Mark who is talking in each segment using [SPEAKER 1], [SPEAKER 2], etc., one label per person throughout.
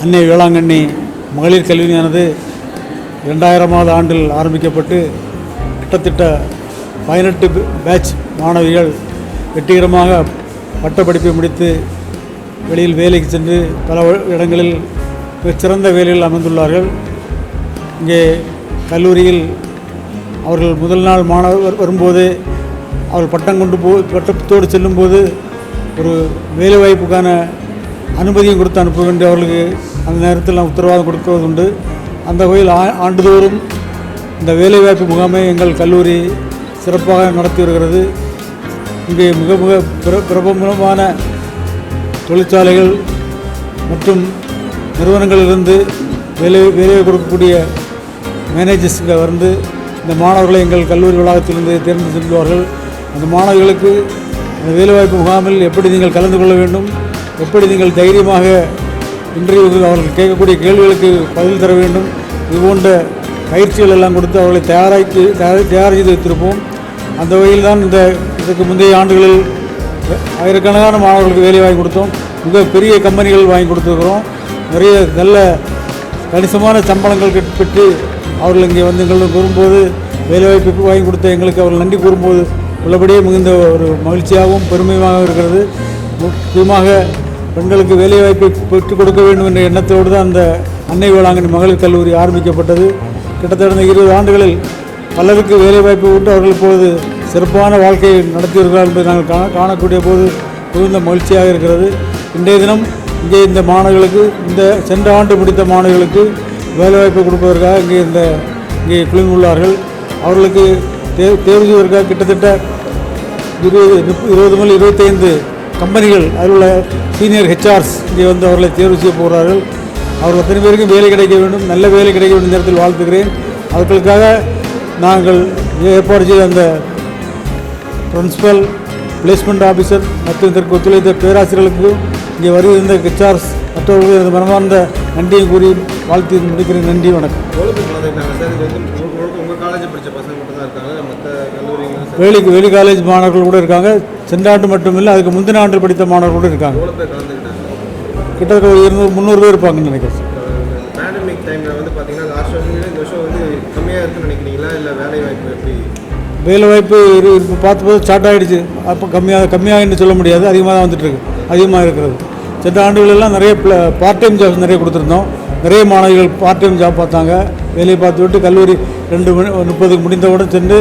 [SPEAKER 1] அன்னை வேளாங்கண்ணி மகளிர் கல்வியானது 2000ஆவது ஆண்டில் ஆரம்பிக்கப்பட்டு கிட்டத்தட்ட 18 பேட்ச் மாணவிகள் வெற்றிகரமாக பட்டப்படிப்பை முடித்து வெளியில் வேலைக்கு சென்று பல இடங்களில் சிறந்த வேலையில் அமைந்துள்ளார்கள். இங்கே கல்லூரியில் அவர்கள் முதல் நாள் மாணவர் வரும்போது அவர்கள் பட்டத்தோடு செல்லும்போது ஒரு வேலைவாய்ப்புக்கான அனுமதியும் கொடுத்து அனுப்ப வேண்டிய அவர்களுக்கு அந்த நேரத்தில் நான் உத்தரவாதம் கொடுப்பதுண்டு. அந்த வகையில் ஆண்டுதோறும் இந்த வேலைவாய்ப்பு முகாமை எங்கள் கல்லூரி சிறப்பாக நடத்தி வருகிறது. இங்கே மிக மிக பிரபலமான தொழிற்சாலைகள் மற்றும் நிறுவனங்களிலிருந்து வேலை கொடுக்கக்கூடிய மேனேஜர்ஸ் இங்கே வந்து இந்த மாணவர்களை எங்கள் கல்லூரி வளாகத்திலிருந்து தேர்ந்து செல்வார்கள். அந்த மாணவர்களுக்கு அந்த வேலைவாய்ப்பு முகாமில் எப்படி நீங்கள் கலந்து கொள்ள வேண்டும், எப்படி நீங்கள் தைரியமாக இன்டர்வியூக்கு அவர்கள் கேட்கக்கூடிய கேள்விகளுக்கு பதில் தர வேண்டும், இது போன்ற பயிற்சிகள் எல்லாம் கொடுத்து அவர்களை தயார் செய்து வைத்திருப்போம். அந்த வகையில் தான் இதற்கு முந்தைய ஆண்டுகளில் ஆயிரக்கணக்கான மாணவர்களுக்கு வேலை வாங்கி கொடுத்தோம். மிக பெரிய கம்பெனிகள் வாங்கி கொடுத்துருக்கிறோம். நிறைய நல்ல கணிசமான சம்பளங்கள் பெற்று அவர்கள் இங்கே வந்து எங்களுக்கு கூறும்போது வேலைவாய்ப்பு வாங்கி கொடுத்த எங்களுக்கு அவர்கள் நன்றி கூறும்போது உள்ளபடியே மிகுந்த ஒரு மகிழ்ச்சியாகவும் பெருமையாக இருக்கிறது. முக்கியமாக பெண்களுக்கு வேலைவாய்ப்பை பெற்றுக் கொடுக்க வேண்டும் என்ற எண்ணத்தோடு தான் அந்த அன்னை வேளாங்கண்ணி மகளிர் கல்லூரி ஆரம்பிக்கப்பட்டது. கிட்டத்தட்ட 20 ஆண்டுகளில் பலருக்கு வேலைவாய்ப்பை விட்டு அவர்கள் இப்போது சிறப்பான வாழ்க்கையை நடத்தியிருக்கிறார்கள் என்பதை நாங்கள் காணக்கூடிய போது மிகுந்த மகிழ்ச்சியாக இருக்கிறது. இன்றைய தினம் இங்கே இந்த மாணவர்களுக்கு சென்ற ஆண்டு முடித்த மாணவர்களுக்கு வேலைவாய்ப்பை கொடுப்பதற்காக இங்கே குழுமியுள்ளார்கள். அவர்களுக்கு தேர்வு செய்வதற்காக கிட்டத்தட்ட 20 முதல் 25 கம்பெனிகள் அதில் உள்ள சீனியர் ஹெச்ஆர்ஸ் இங்கே வந்து அவர்களை தேர்வு செய்ய போகிறார்கள். அவர்கள் அத்தனை பேருக்கும் வேலை கிடைக்க வேண்டும், நல்ல வேலை கிடைக்க வேண்டும் நேரத்தில் வாழ்த்துகிறேன். அவர்களுக்காக நாங்கள் ஏற்பாடு செய்த அந்த பிரின்சிபல் பிளேஸ்மெண்ட் ஆஃபீஸர் மற்றும் இதற்கு ஒத்துழைத்த பேராசிரியர்களுக்கு இங்கே வருகின்ற ஹெச்ஆர்ஸ் மற்றவர்களுக்கு எனது மனமார்ந்த நன்றியை கூறி வாழ்த்து முடிக்கிறேன். நன்றி, வணக்கம். வேலி காலேஜ் மாணவர்கள் கூட இருக்காங்க. சென்ற ஆண்டு மட்டுமில்லை, அதுக்கு முந்தின ஆண்டு படித்த மாணவர்கள் கூட இருக்காங்க. கிட்டத்தட்ட ஒரு 200-300 பேர் இருப்பாங்கன்னு நினைக்கிறேன். வேலைவாய்ப்பு இப்போ பார்த்தும்போது ஸ்டார்ட் ஆகிடுச்சு. அப்போ கம்மியாக என்று சொல்ல முடியாது, அதிகமாக தான் வந்துட்டுருக்கு, அதிகமாக இருக்கிறது. சென்ற ஆண்டுகளெல்லாம் நிறைய பார்ட் டைம் ஜாப்ஸ் நிறைய கொடுத்துருந்தோம். நிறைய மாணவிகள் பார்ட் டைம் ஜாப் பார்த்தாங்க. வேலையை பார்த்து விட்டு கல்லூரி 2:30 முடிந்தவுடன் சென்று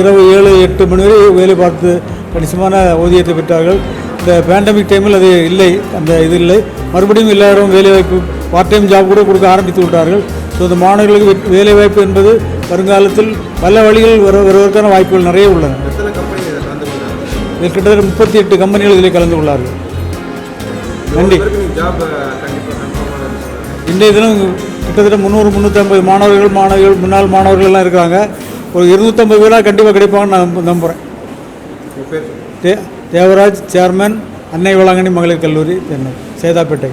[SPEAKER 1] இரவு 7-8 மணி வரை வேலை பார்த்து கணிசமான ஊதியத்தை பெற்றார்கள். இந்த பேண்டமிக் டைமில் அது இல்லை, அந்த இது இல்லை. மறுபடியும் எல்லா இடமும் வேலைவாய்ப்பு பார்ட் டைம் ஜாப் கூட கொடுக்க ஆரம்பித்து விட்டார்கள். ஸோ இந்த மாணவர்களுக்கு வேலைவாய்ப்பு என்பது வருங்காலத்தில் பல வழிகளில் வருவதற்கான வாய்ப்புகள் நிறைய உள்ளன. கிட்டத்தட்ட 38 கம்பெனிகள் இதில் கலந்து கொள்ளார்கள். நன்றி. இன்றைய தினம் கிட்டத்தட்ட 300-350 மாணவிகள் முன்னாள் மாணவர்கள் எல்லாம் இருக்கிறாங்க. ஒரு 250 பேராக கண்டிப்பாக கிடைப்பாங்கன்னு நான் நம்புகிறேன். தேவராஜ், சேர்மன், அன்னை வேளாங்கண்ணி மகளிர் கல்லூரி, Saidapet.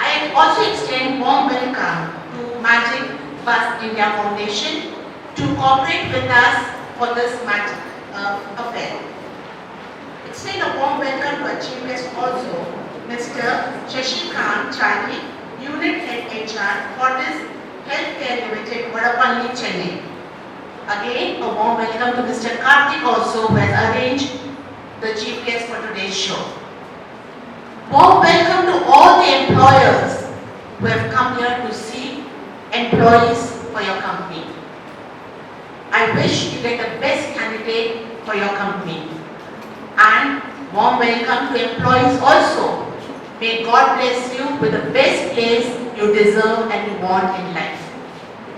[SPEAKER 2] I also extend warm welcome to Magic Bus India Foundation to cooperate with us for this magic affair. Extend a warm welcome to our chief guest also, Mr. Shashikant Chari, Unit Head HR, Fortis Healthcare Limited, Vadapalli, Chennai. Again, a warm welcome to Mr. Karthik also, who has arranged the chief guest for today's show. Warm welcome to all the employers who have come here to see employees for your company. I wish you get the best candidate for your company. And warm welcome to employees also. May God bless you with the best place you deserve and you want in life.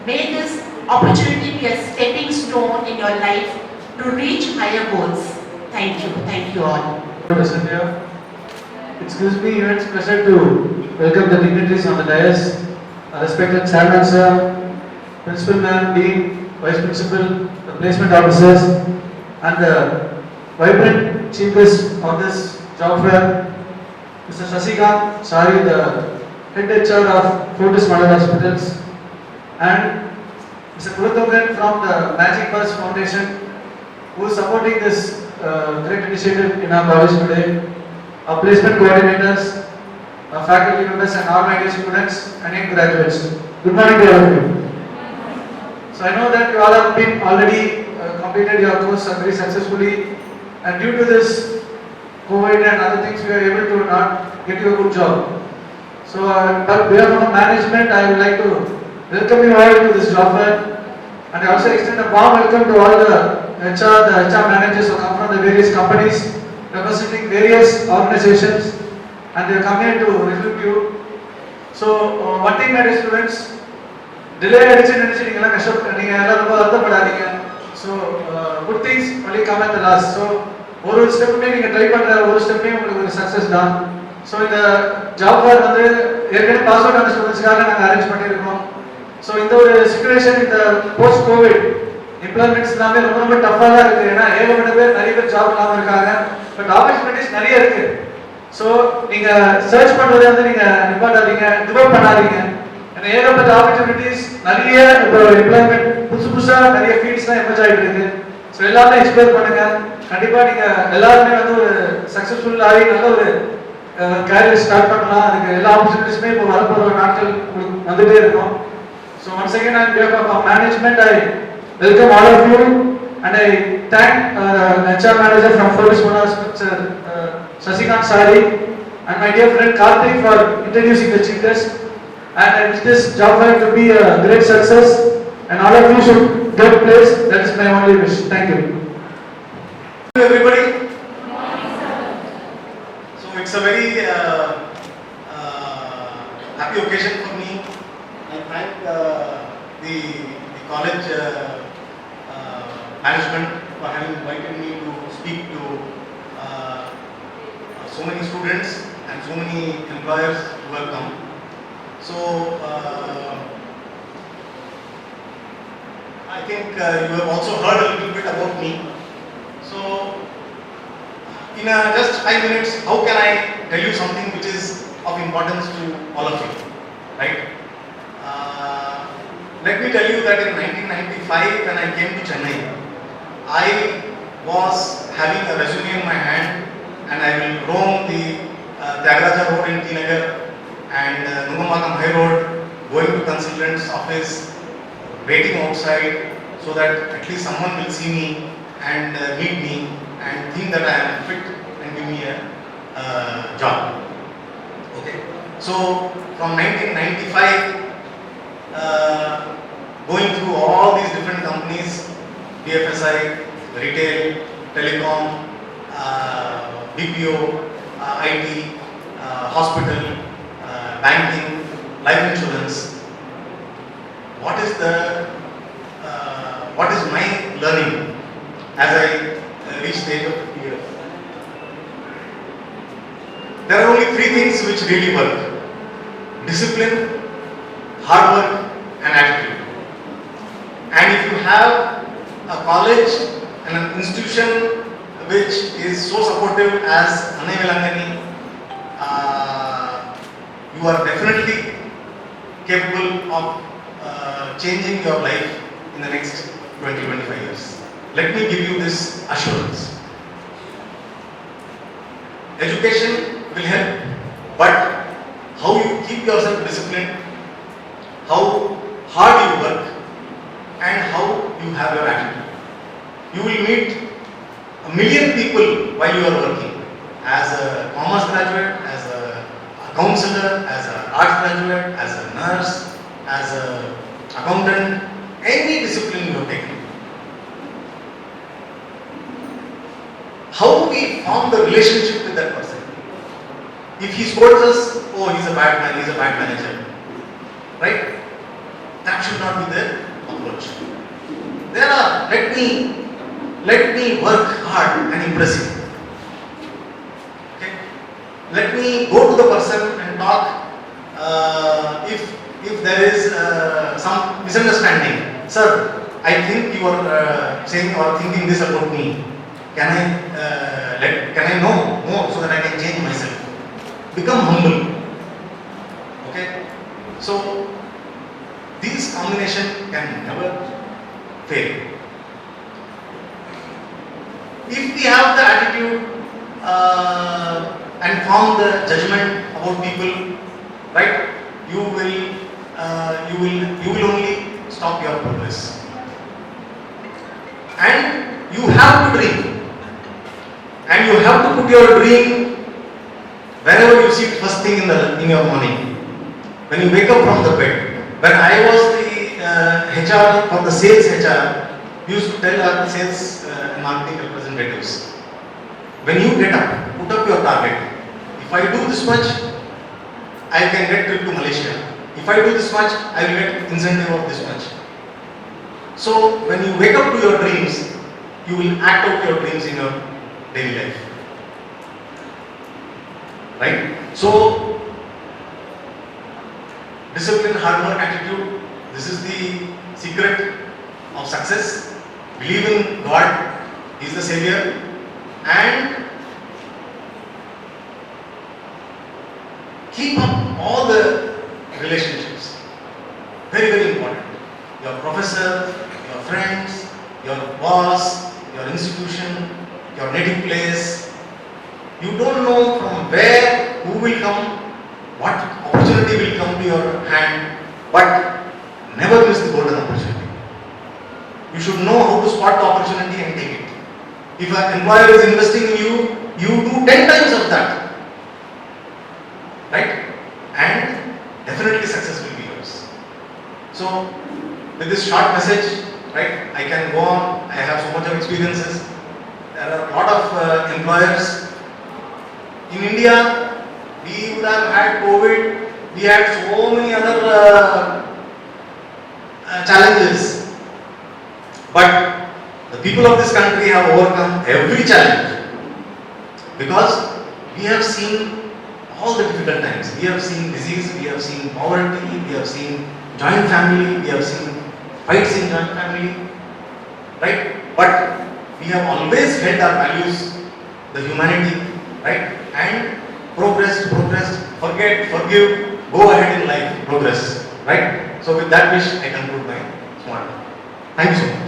[SPEAKER 2] May this opportunity be a stepping stone in your life to reach higher goals. Thank you. Thank you all.
[SPEAKER 3] It gives me immense pleasure to welcome the dignitaries on the dais, respected chairman sir, principal ma'am, dean, vice principal, the placement officers, and the vibrant chief guest of this job fair, Mr. Shasikant Sari, the head HR of Fortis Model Hospitals, and Mr. Kurathogan from the Magic Bus Foundation, who is supporting this great initiative in our college today, our placement coordinators, our faculty members and all my dear students and young graduates. Good morning to all of you. So I know that you all have been already completed your course very successfully, and due to this COVID and other things, we are able to not get you a good job. So, but behalf of management, I would like to welcome you all to this job fair, and I also extend a warm welcome to all the HR managers who come from the various companies representing various organizations, and they have come here to recruit you. So, one thing, my dear students, delay நீங்க எல்லாரும் ரொம்ப வருத்தப்படாதீங்க. So, good things only come at the last. So, ஒரு ஸ்டெப்புமே நீங்க try பண்ற ஒரு ஸ்டெப்பே உங்களுக்கு ஒரு சக்சஸ் தான். ஸோ இந்த ஜாப் ஃபேர் வந்து ஏற்கனவே பாஸ் அவுட் ஆன ஸ்டூடெண்ட்ஸ்க்காக நாங்கள் அரேஞ்ச் பண்ணியிருக்கோம். ஸோ இந்த ஒரு சுச்சுவேஷன், இந்த போஸ்ட் கோவிட் எம்ப்ளாய்மெண்ட்ஸ் எல்லாமே ரொம்ப ரொம்ப டஃப்பாக தான் இருக்குது. ஏன்னா ஏகப்பட்ட பேர் நிறைய பேர் ஜாப் இல்லாமல் இருக்காங்க, பட் ஆப்பர்ச்சுனிட்டிஸ் நிறைய இருக்கு. ஸோ நீங்கள் சர்ச் பண்ணுறதை வந்து நீங்கள் நிப்பாட்டாதீங்க, டிவைட் பண்ணாதீங்க. ஏன்னா ஏகப்பட்ட ஆப்பர்ச்சுனிட்டிஸ் நிறைய இப்போ எம்ப்ளாய்மெண்ட் புதுசாக நிறைய ஃபீல்ட்ஸ்லாம் எமர்ஜ் ஆகிட்டு இருக்கு. ஸோ எல்லாமே எக்ஸ்ப்ளோர் பண்ணுங்க. கண்டிப்பாக நீங்கள் எல்லாருமே வந்து ஒரு சக்ஸஸ்ஃபுல் ஆகி நல்ல ஒரு கேரியர் ஸ்டார்ட் பண்ணலாம். அதுக்கு எல்லா ஆப்பர்ச்சுனிட்டிஸுமே இப்போ வரப்போகிற நாட்கள் உங்களுக்கு வந்துட்டே இருக்கும். So once again on behalf of our management, I welcome all of you and I thank HR manager from Fortis Model Hospitals, Shasikant Sari, and my dear friend Karthik for introducing the chief guest. And I wish this job fair to be a great success and all of you should get placed. That is my only wish. Thank you.
[SPEAKER 4] Everybody. So it's a very happy occasion for me. I thank the college management for having invited me to speak to so many students and so many employers who have come. So I think you have also heard a little bit about me. So in just 5 minutes, how can I tell you something which is of importance to all of you, right? Let me tell you that in 1995, when I came to Chennai, I was having a resume in my hand and I will roam the Tyagaraja Road in T Nagar and Nugambakam High Road, going to consultant's office, waiting outside so that at least someone will see me and meet me and think that I am fit and give me a job. Okay. So from 1995, going through all these different companies, BFSI, retail, telecom, BPO, IT, hospital, banking, life insurance. What is my learning as I reach the age of 50 years? There are only 3 things which really work: discipline, hard work and attitude. And if you have a college and an institution which is so supportive as Annai Velangani, you are definitely capable of changing your life in the next 20-25 years. Let me give you this assurance. Education will help, but how you keep yourself disciplined, how hard you work, and how you have your attitude. You will meet 1 million people while you are working. As a commerce graduate, as a counselor, as an arts graduate, as a nurse, as an accountant, any discipline you have taken. How do we form the relationship with that person? If he scolds us, oh, he's a bad man, he's a bad manager, right? That should not be the approach. There are, let me work hard and impress him. Okay? Let me go to the person and talk. If there is some misunderstanding, sir, I think you are saying or thinking this about me. can I know more so that I can change myself? Become humble. Okay? So, these combination can never fail. If we have the attitude and form the judgment about people, right, you will only stop your progress. And you have to dream, and you have to put your dream wherever you sit first thing in your morning. When you wake up from the bed. When I was the HR for the sales HR, we used to tell our sales and marketing representatives, when you get up, put up your target. If I do this much, I can get trip to Malaysia. If I do this much, I will get incentive of this much. So when you wake up to your dreams, you will act out your dreams in your daily life. Right? So, discipline, hard work, attitude, this is the secret of success. Believe in God, He is the Savior, and keep up all the relationships. Very, very important. Your professor, your friends, your boss, your institution, your native place. You don't know from where, who will come, what opportunity will come to your hand, but never miss the golden opportunity. You should know how to spot the opportunity and take it. If an employer is investing in you, you do 10 times of that. Right? And definitely success will be yours. So, with this short message, right, I can go on. I have so much of experiences. There are a lot of employers. In India, we would have had COVID, we had so many other challenges. But the people of this country have overcome every challenge because we have seen all the difficult times. We have seen disease, we have seen poverty, we have seen joint family, we have seen fights in joint family, right? But we have always held our values, the humanity, right? And progressed, forget, forgive, go ahead in life, progress, right? So with that wish, I conclude my small. Thank you so much.